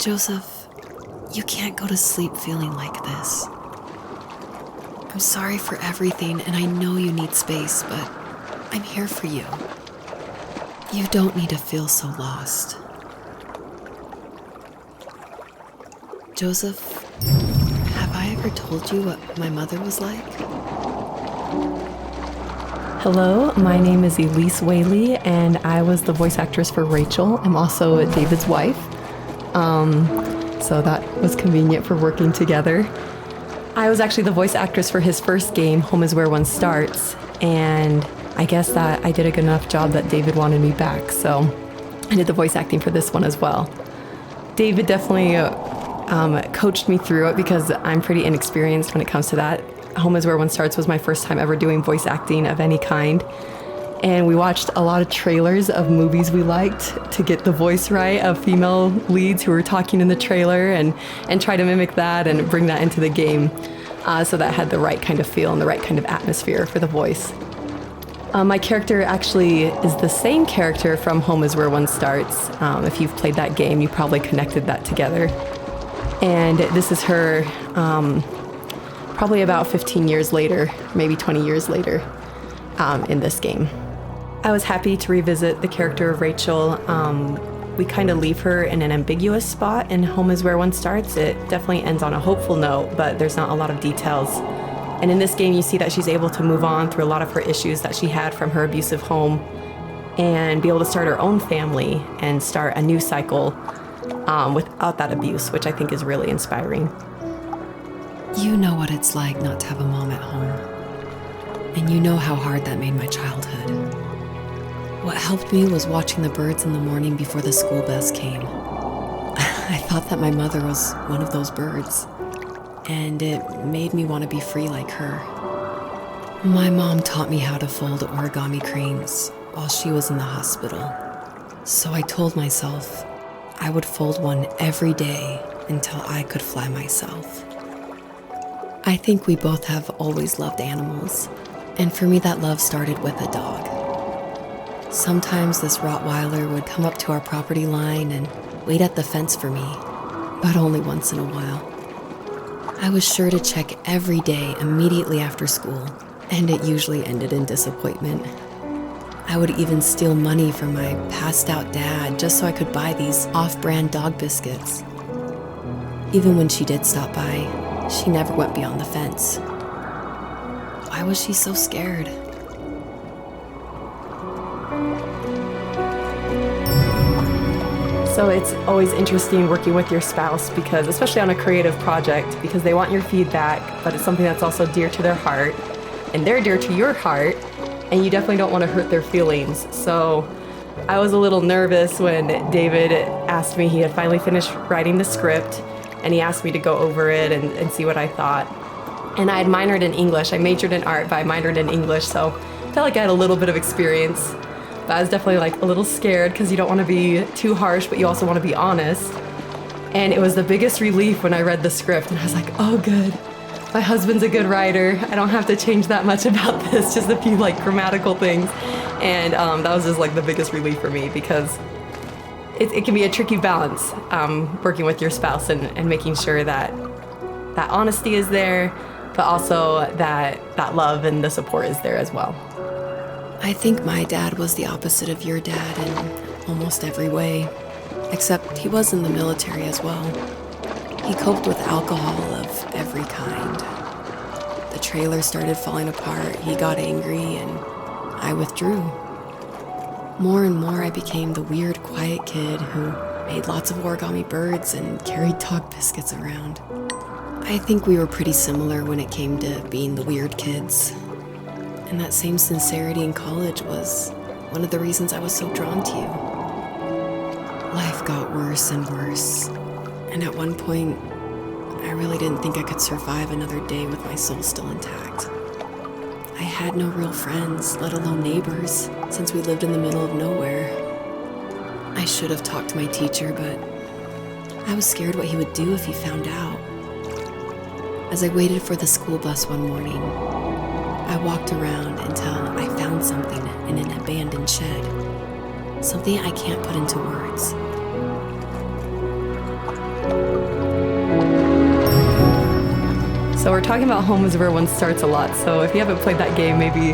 Joseph, you can't go to sleep feeling like this. I'm sorry for everything, and I know you need space, but I'm here for you. You don't need to feel so lost. Joseph, have I ever told you what my mother was like? Hello, my name is Elise Whaley, and I was the voice actress for Rachel. I'm also David's wife, so that was convenient for working together. I was actually the voice actress for his first game, Home is Where One Starts, and I guess that I did a good enough job that David wanted me back, so I did the voice acting for this one as well. David definitely coached me through it because I'm pretty inexperienced when it comes to that. Home is Where One Starts was my first time ever doing voice acting of any kind. And we watched a lot of trailers of movies we liked to get the voice right of female leads who were talking in the trailer and try to mimic that and bring that into the game. So that had the right kind of feel and the right kind of atmosphere for the voice. My character actually is the same character from Home is Where One Starts. If you've played that game, you probably connected that together. And this is her probably about 15 years later, maybe 20 years later, in this game. I was happy to revisit the character of Rachel. We kind of leave her in an ambiguous spot in Home is Where One Starts. It definitely ends on a hopeful note, but there's not a lot of details. And in this game, you see that she's able to move on through a lot of her issues that she had from her abusive home and be able to start her own family and start a new cycle without that abuse, which I think is really inspiring. You know what it's like not to have a mom at home. And you know how hard that made my childhood. What helped me was watching the birds in the morning before the school bus came. I thought that my mother was one of those birds, and it made me want to be free like her. My mom taught me how to fold origami cranes while she was in the hospital. So I told myself I would fold one every day until I could fly myself. I think we both have always loved animals, and for me that love started with a dog. Sometimes this Rottweiler would come up to our property line and wait at the fence for me, but only once in a while. I was sure to check every day immediately after school, and it usually ended in disappointment. I would even steal money from my passed-out dad just so I could buy these off-brand dog biscuits. Even when she did stop by, she never went beyond the fence. Why was she so scared? So it's always interesting working with your spouse because, especially on a creative project, because they want your feedback, but it's something that's also dear to their heart, and they're dear to your heart, and you definitely don't want to hurt their feelings. So I was a little nervous when David asked me, he had finally finished writing the script, and he asked me to go over it and see what I thought. And I had minored in English. I majored in art, but I minored in English, so I felt like I had a little bit of experience. But I was definitely like a little scared because you don't want to be too harsh, but you also want to be honest. And it was the biggest relief when I read the script, and I was like, oh, good. My husband's a good writer. I don't have to change that much about this, just a few like grammatical things. And that was just like the biggest relief for me because it can be a tricky balance working with your spouse and making sure that that honesty is there, but also that love and the support is there as well. I think my dad was the opposite of your dad in almost every way, except he was in the military as well. He coped with alcohol of every kind. The trailer started falling apart, he got angry, and I withdrew. More and more, I became the weird, quiet kid who made lots of origami birds and carried dog biscuits around. I think we were pretty similar when it came to being the weird kids. And that same sincerity in college was one of the reasons I was so drawn to you. Life got worse and worse, and at one point, I really didn't think I could survive another day with my soul still intact. I had no real friends, let alone neighbors, since we lived in the middle of nowhere. I should have talked to my teacher, but I was scared what he would do if he found out. As I waited for the school bus one morning, I walked around until I found something in an abandoned shed. Something I can't put into words. So we're talking about home is where one starts a lot. So if you haven't played that game, maybe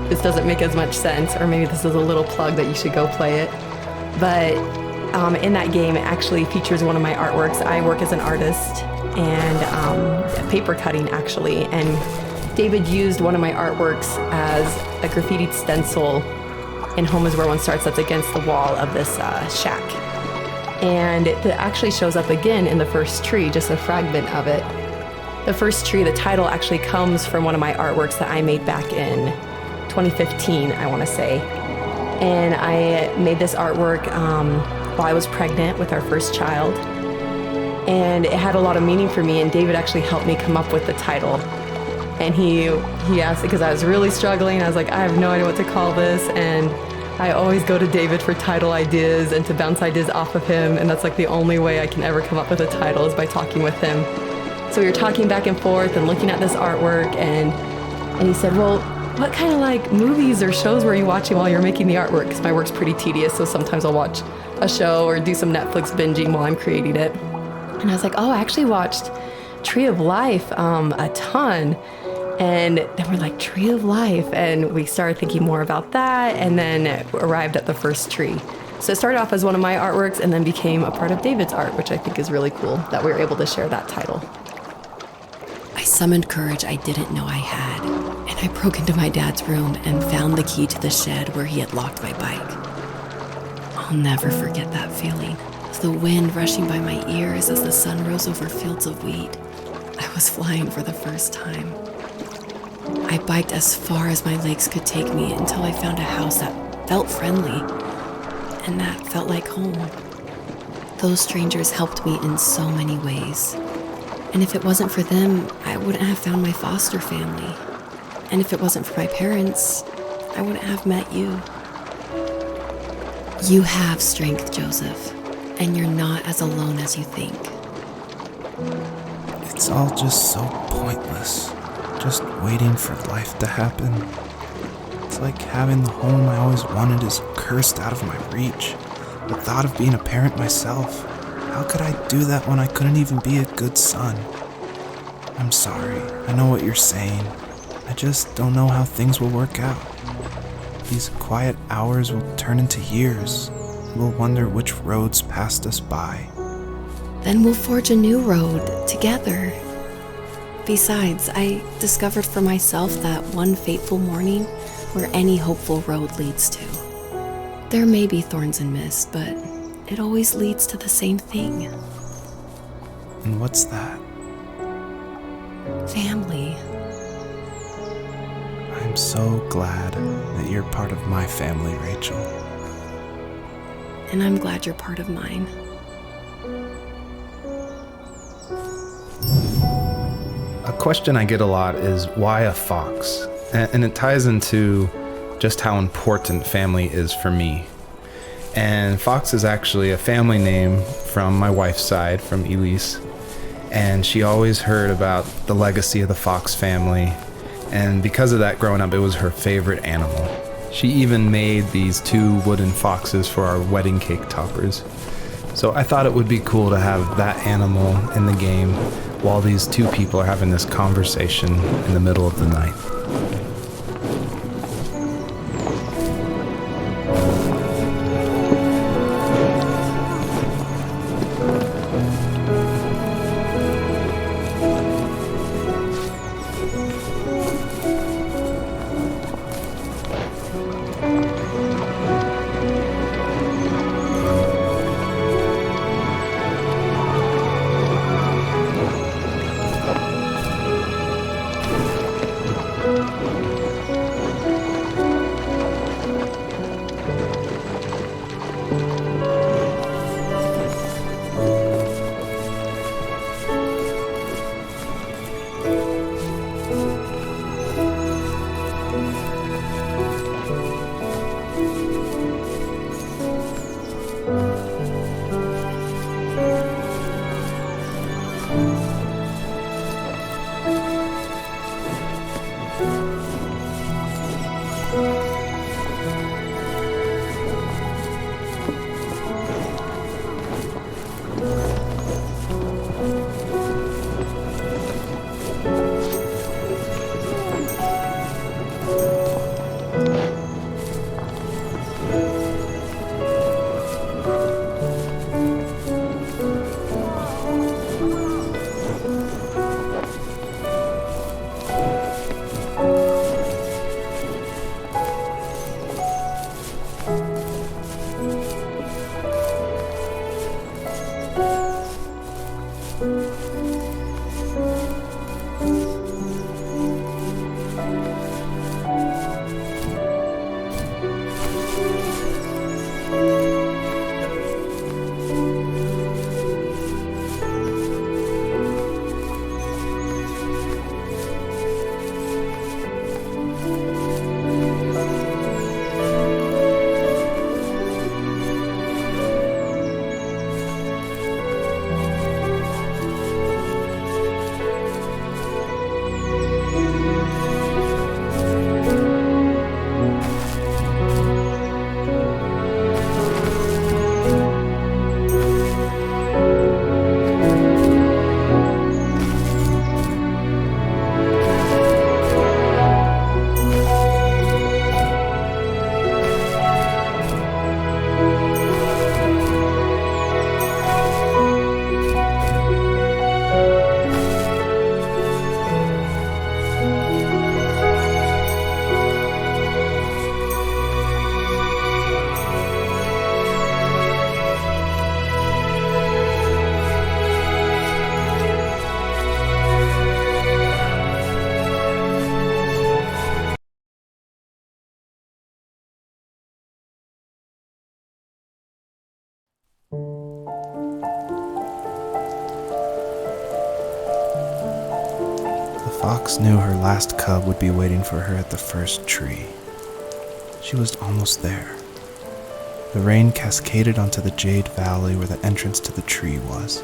this doesn't make as much sense, or maybe this is a little plug that you should go play it. But in that game, it actually features one of my artworks. I work as an artist and paper cutting, actually. And David used one of my artworks as a graffitied stencil in Home is Where One Starts that's against the wall of this shack. And it actually shows up again in the first tree, just a fragment of it. The first tree, the title actually comes from one of my artworks that I made back in 2015, I want to say. And I made this artwork while I was pregnant with our first child. And it had a lot of meaning for me, and David actually helped me come up with the title. And he asked, because I was really struggling, I was like, I have no idea what to call this, and I always go to David for title ideas and to bounce ideas off of him, and that's like the only way I can ever come up with a title is by talking with him. So we were talking back and forth and looking at this artwork, and he said, well, what kind of like movies or shows were you watching while you're making the artwork? Because my work's pretty tedious, so sometimes I'll watch a show or do some Netflix binging while I'm creating it. And I was like, oh, I actually watched Tree of Life a ton. And then we're like, Tree of Life. And we started thinking more about that, and then arrived at the first tree. So it started off as one of my artworks and then became a part of David's art, which I think is really cool that we were able to share that title. I summoned courage I didn't know I had, and I broke into my dad's room and found the key to the shed where he had locked my bike. I'll never forget that feeling, of the wind rushing by my ears as the sun rose over fields of wheat. I was flying for the first time. I biked as far as my legs could take me until I found a house that felt friendly, and that felt like home. Those strangers helped me in so many ways. And if it wasn't for them, I wouldn't have found my foster family. And if it wasn't for my parents, I wouldn't have met you. You have strength, Joseph, and you're not as alone as you think. It's all just so pointless. Just waiting for life to happen. It's like having the home I always wanted is cursed out of my reach. The thought of being a parent myself. How could I do that when I couldn't even be a good son? I'm sorry. I know what you're saying. I just don't know how things will work out. These quiet hours will turn into years. We'll wonder which roads passed us by. Then we'll forge a new road together. Besides, I discovered for myself that one fateful morning where any hopeful road leads to. There may be thorns and mist, but it always leads to the same thing. And what's that? Family. I'm so glad that you're part of my family, Rachel. And I'm glad you're part of mine. A question I get a lot is why a fox? And it ties into just how important family is for me. And Fox is actually a family name from my wife's side, from Elise. And she always heard about the legacy of the Fox family. And because of that, growing up, it was her favorite animal. She even made these 2 wooden foxes for our wedding cake toppers. So I thought it would be cool to have that animal in the game while these 2 people are having this conversation in the middle of the night. Fox knew her last cub would be waiting for her at the first tree. She was almost there. The rain cascaded onto the jade valley where the entrance to the tree was.